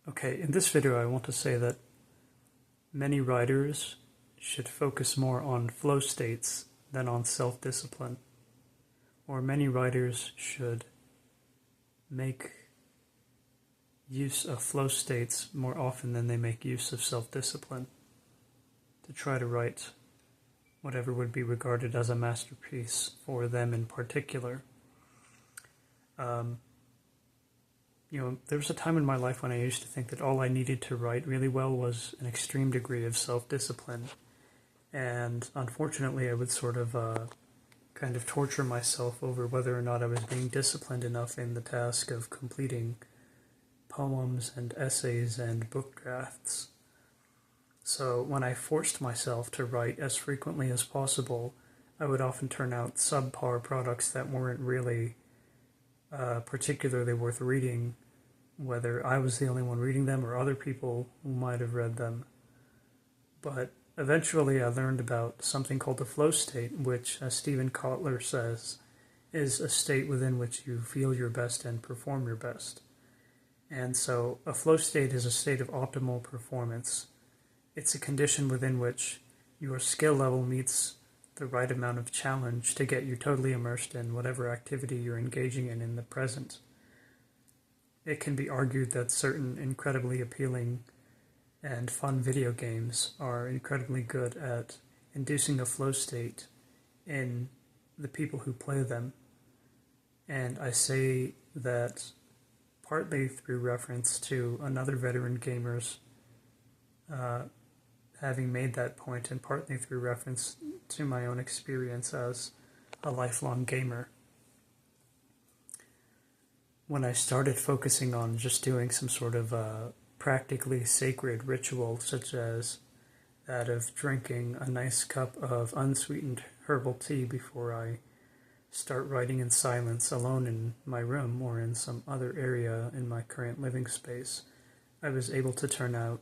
Okay, in this video I want to say that many writers should focus more on flow states than on self-discipline. Or many writers should make use of flow states more often than they make use of self-discipline to try to write whatever would be regarded as a masterpiece for them in particular. There was a time in my life when I used to think that all I needed to write really well was an extreme degree of self-discipline. And unfortunately, I would sort of kind of torture myself over whether or not I was being disciplined enough in the task of completing poems and essays and book drafts. So when I forced myself to write as frequently as possible, I would often turn out subpar products that weren't really particularly worth reading, whether I was the only one reading them or other people who might have read them. But eventually I learned about something called the flow state, which, as Steven Kotler says, is a state within which you feel your best and perform your best. And so a flow state is a state of optimal performance. It's a condition within which your skill level meets the right amount of challenge to get you totally immersed in whatever activity you're engaging in the present. It can be argued that certain incredibly appealing and fun video games are incredibly good at inducing a flow state in the people who play them. And I say that partly through reference to another veteran gamer's having made that point, and partly through reference to my own experience as a lifelong gamer. When I started focusing on just doing some sort of practically sacred ritual, such as that of drinking a nice cup of unsweetened herbal tea before I start writing in silence alone in my room or in some other area in my current living space, I was able to turn out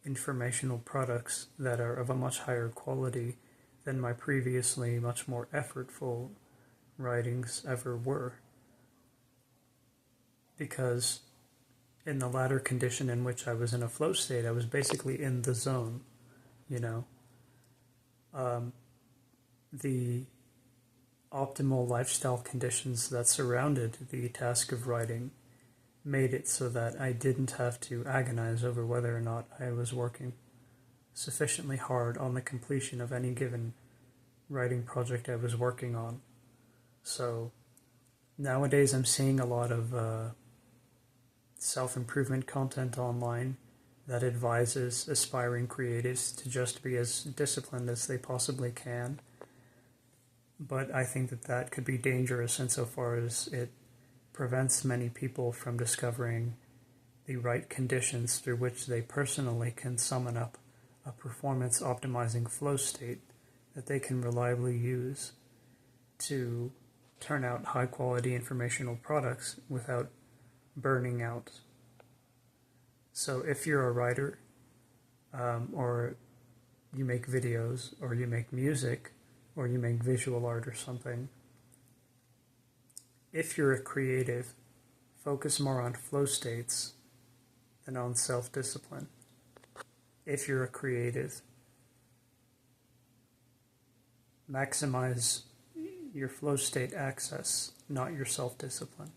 informational products that are of a much higher quality than my previously much more effortful writings ever were. Because in the latter condition in which I was in a flow state, I was basically in the zone, the optimal lifestyle conditions that surrounded the task of writing made it so that I didn't have to agonize over whether or not I was working sufficiently hard on the completion of any given writing project I was working on. So nowadays I'm seeing a lot of self-improvement content online that advises aspiring creatives to just be as disciplined as they possibly can. But I think that could be dangerous insofar as it prevents many people from discovering the right conditions through which they personally can summon up a performance-optimizing flow state that they can reliably use to turn out high-quality informational products without burning out. So if you're a writer, or you make videos, or you make music, or you make visual art or something, if you're a creative, focus more on flow states than on self-discipline. If you're a creative, maximize your flow state access, not your self-discipline.